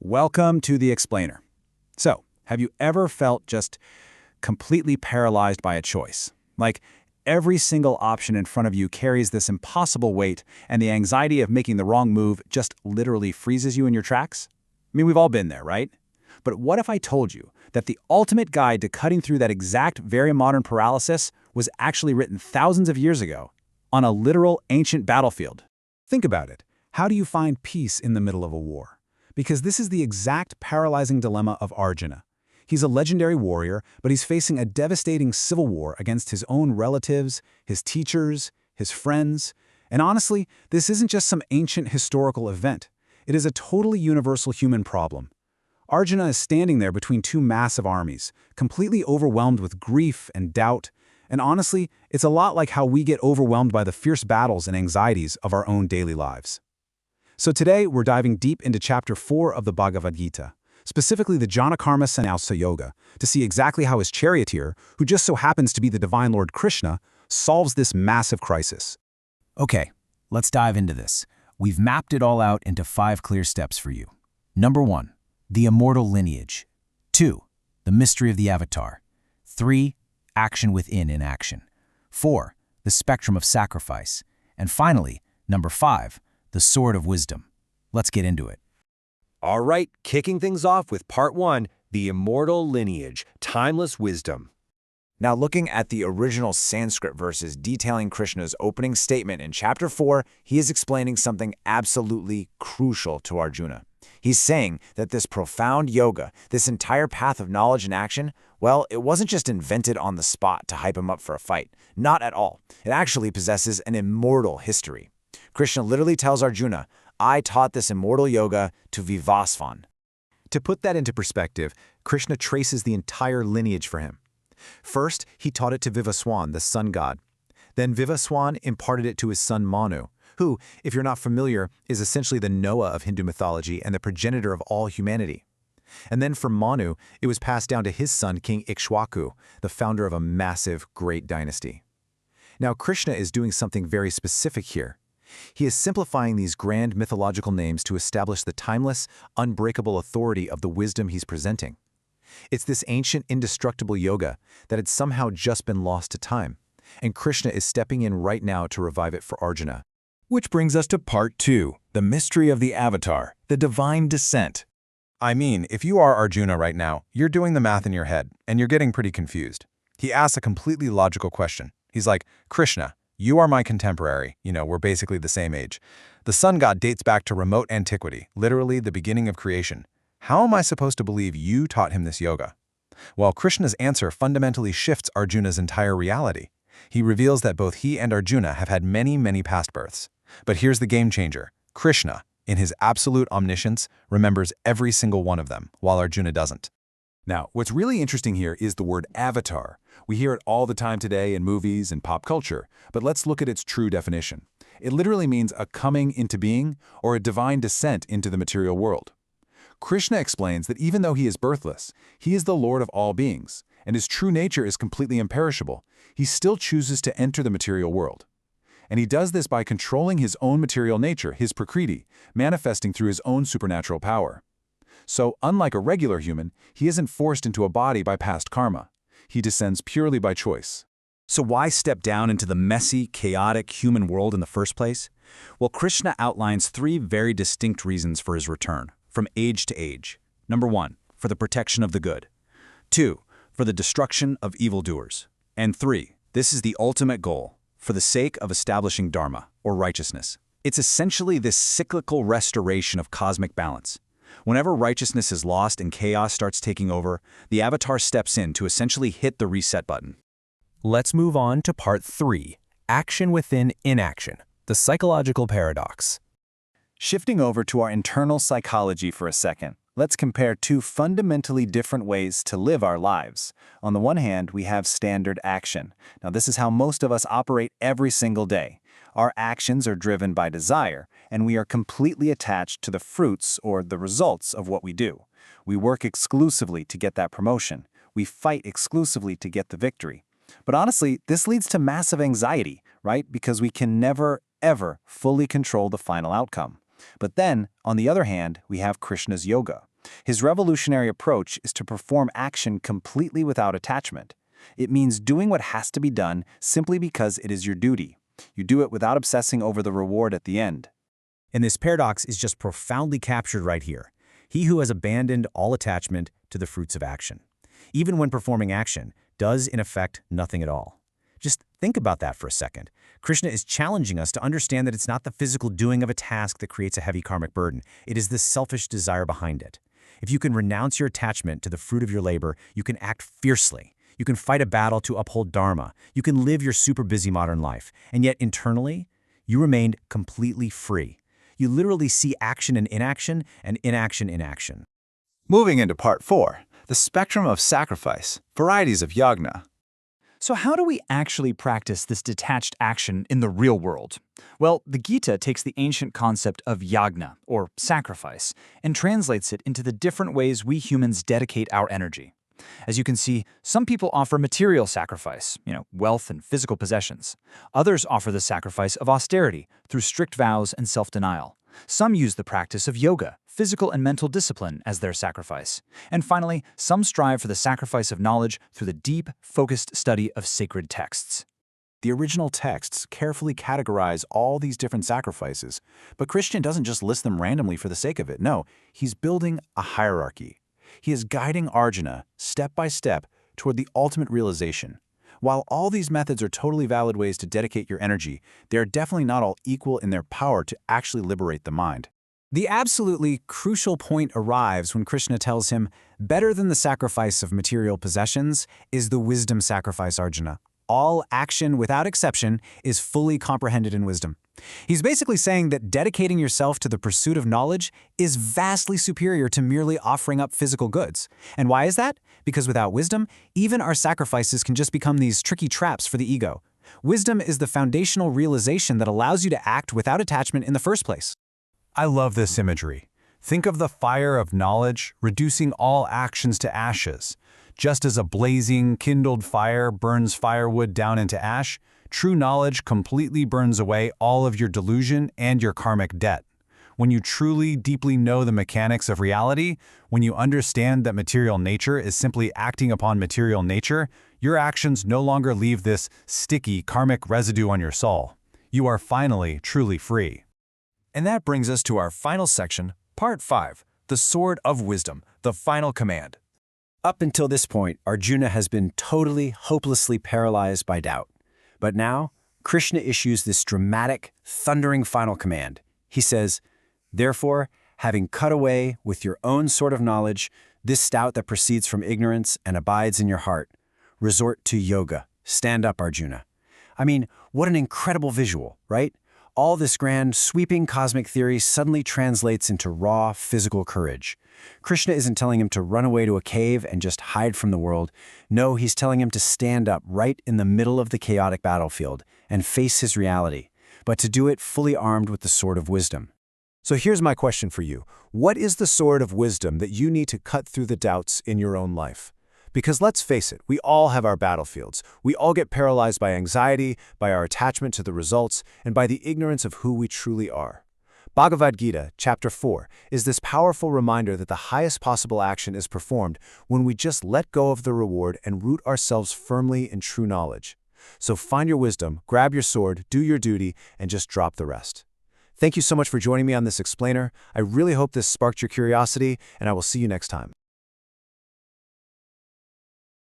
Welcome to The Explainer. So, have you ever felt just completely paralyzed by a choice? Like, every single option in front of you carries this impossible weight, and the anxiety of making the wrong move just literally freezes you in your tracks? I mean, we've all been there, right? But what if I told you that the ultimate guide to cutting through that exact very modern paralysis was actually written thousands of years ago on a literal ancient battlefield? Think about it. How do you find peace in the middle of a war? Because this is the exact paralyzing dilemma of Arjuna. He's a legendary warrior, but he's facing a devastating civil war against his own relatives, his teachers, his friends. And honestly, this isn't just some ancient historical event. It is a totally universal human problem. Arjuna is standing there between two massive armies, completely overwhelmed with grief and doubt. And honestly, it's a lot like how we get overwhelmed by the fierce battles and anxieties of our own daily lives. So today, we're diving deep into Chapter 4 of the Bhagavad Gita, specifically the Jnana Karma Sannyasa Yoga, to see exactly how his charioteer, who just so happens to be the divine Lord Krishna, solves this massive crisis. Okay, let's dive into this. We've mapped it all out into 5 clear steps for you. Number 1, the immortal lineage. 2, the mystery of the avatar. 3, action within inaction. 4, the spectrum of sacrifice. And finally, number 5, the sword of wisdom. Let's get into it. All right, kicking things off with Part 1, the immortal lineage, timeless wisdom. Now, looking at the original Sanskrit verses detailing Krishna's opening statement in Chapter 4, he is explaining something absolutely crucial to Arjuna. He's saying that this profound yoga, this entire path of knowledge and action, well, it wasn't just invented on the spot to hype him up for a fight. Not at all. It actually possesses an immortal history. Krishna literally tells Arjuna, I taught this immortal yoga to Vivasvan. To put that into perspective, Krishna traces the entire lineage for him. First, he taught it to Vivaswan, the sun god. Then Vivaswan imparted it to his son Manu, who, if you're not familiar, is essentially the Noah of Hindu mythology and the progenitor of all humanity. And then from Manu, it was passed down to his son, King Ikshwaku, the founder of a massive, great dynasty. Now, Krishna is doing something very specific here. He is simplifying these grand mythological names to establish the timeless, unbreakable authority of the wisdom he's presenting. It's this ancient, indestructible yoga that had somehow just been lost to time, and Krishna is stepping in right now to revive it for Arjuna. Which brings us to Part 2, the mystery of the avatar, the divine descent. I mean, if you are Arjuna right now, you're doing the math in your head, and you're getting pretty confused. He asks a completely logical question. He's like, Krishna, you are my contemporary, we're basically the same age. The sun god dates back to remote antiquity, literally the beginning of creation. How am I supposed to believe you taught him this yoga? Well, Krishna's answer fundamentally shifts Arjuna's entire reality. He reveals that both he and Arjuna have had many, many past births. But here's the game changer. Krishna, in his absolute omniscience, remembers every single one of them, while Arjuna doesn't. Now, what's really interesting here is the word avatar. We hear it all the time today in movies and pop culture, but let's look at its true definition. It literally means a coming into being or a divine descent into the material world. Krishna explains that even though he is birthless, he is the Lord of all beings, and his true nature is completely imperishable. He still chooses to enter the material world. And he does this by controlling his own material nature, his prakriti, manifesting through his own supernatural power. So, unlike a regular human, he isn't forced into a body by past karma. He descends purely by choice. So why step down into the messy, chaotic human world in the first place? Well, Krishna outlines 3 very distinct reasons for his return, from age to age. Number 1, for the protection of the good. 2, for the destruction of evildoers. And 3, this is the ultimate goal, for the sake of establishing dharma, or righteousness. It's essentially this cyclical restoration of cosmic balance. Whenever righteousness is lost and chaos starts taking over, the avatar steps in to essentially hit the reset button. Let's move on to Part 3, action within inaction, the psychological paradox. Shifting over to our internal psychology for a second, let's compare 2 fundamentally different ways to live our lives. On the one hand, we have standard action. Now, this is how most of us operate every single day. Our actions are driven by desire, and we are completely attached to the fruits or the results of what we do. We work exclusively to get that promotion. We fight exclusively to get the victory. But honestly, this leads to massive anxiety, right? Because we can never, ever fully control the final outcome. But then, on the other hand, we have Krishna's yoga. His revolutionary approach is to perform action completely without attachment. It means doing what has to be done simply because it is your duty. You do it without obsessing over the reward at the end. And this paradox is just profoundly captured right here. He who has abandoned all attachment to the fruits of action, even when performing action, does in effect nothing at all. Just think about that for a second. Krishna is challenging us to understand that it's not the physical doing of a task that creates a heavy karmic burden. It is the selfish desire behind it. If you can renounce your attachment to the fruit of your labor, you can act fiercely. You can fight a battle to uphold dharma. You can live your super busy modern life. And yet internally, you remained completely free. You literally see action in inaction and inaction in action. Moving into Part 4, the spectrum of sacrifice, varieties of yagna. So how do we actually practice this detached action in the real world? Well, the Gita takes the ancient concept of yagna, or sacrifice, and translates it into the different ways we humans dedicate our energy. As you can see, some people offer material sacrifice, wealth and physical possessions. Others offer the sacrifice of austerity through strict vows and self-denial. Some use the practice of yoga, physical and mental discipline, as their sacrifice. And finally, some strive for the sacrifice of knowledge through the deep, focused study of sacred texts. The original texts carefully categorize all these different sacrifices, but Krishna doesn't just list them randomly for the sake of it. No, he's building a hierarchy. He is guiding Arjuna step by step toward the ultimate realization. While all these methods are totally valid ways to dedicate your energy, they are definitely not all equal in their power to actually liberate the mind. The absolutely crucial point arrives when Krishna tells him, better than the sacrifice of material possessions is the wisdom sacrifice, Arjuna. All action, without exception, is fully comprehended in wisdom. He's basically saying that dedicating yourself to the pursuit of knowledge is vastly superior to merely offering up physical goods. And why is that? Because without wisdom, even our sacrifices can just become these tricky traps for the ego. Wisdom is the foundational realization that allows you to act without attachment in the first place. I love this imagery. Think of the fire of knowledge reducing all actions to ashes. Just as a blazing, kindled fire burns firewood down into ash, true knowledge completely burns away all of your delusion and your karmic debt. When you truly, deeply know the mechanics of reality, when you understand that material nature is simply acting upon material nature, your actions no longer leave this sticky karmic residue on your soul. You are finally truly free. And that brings us to our final section, Part 5, the Sword of Wisdom, the final command. Up until this point, Arjuna has been totally, hopelessly paralyzed by doubt. But now, Krishna issues this dramatic, thundering final command. He says, therefore, having cut away with your own sword of knowledge, this doubt that proceeds from ignorance and abides in your heart, resort to yoga. Stand up, Arjuna. I mean, what an incredible visual, right? All this grand, sweeping cosmic theory suddenly translates into raw, physical courage. Krishna isn't telling him to run away to a cave and just hide from the world. No, he's telling him to stand up right in the middle of the chaotic battlefield and face his reality, but to do it fully armed with the sword of wisdom. So here's my question for you. What is the sword of wisdom that you need to cut through the doubts in your own life? Because let's face it, we all have our battlefields. We all get paralyzed by anxiety, by our attachment to the results, and by the ignorance of who we truly are. Bhagavad Gita Chapter 4 is this powerful reminder that the highest possible action is performed when we just let go of the reward and root ourselves firmly in true knowledge. So find your wisdom, grab your sword, do your duty, and just drop the rest. Thank you so much for joining me on this explainer. I really hope this sparked your curiosity, and I will see you next time.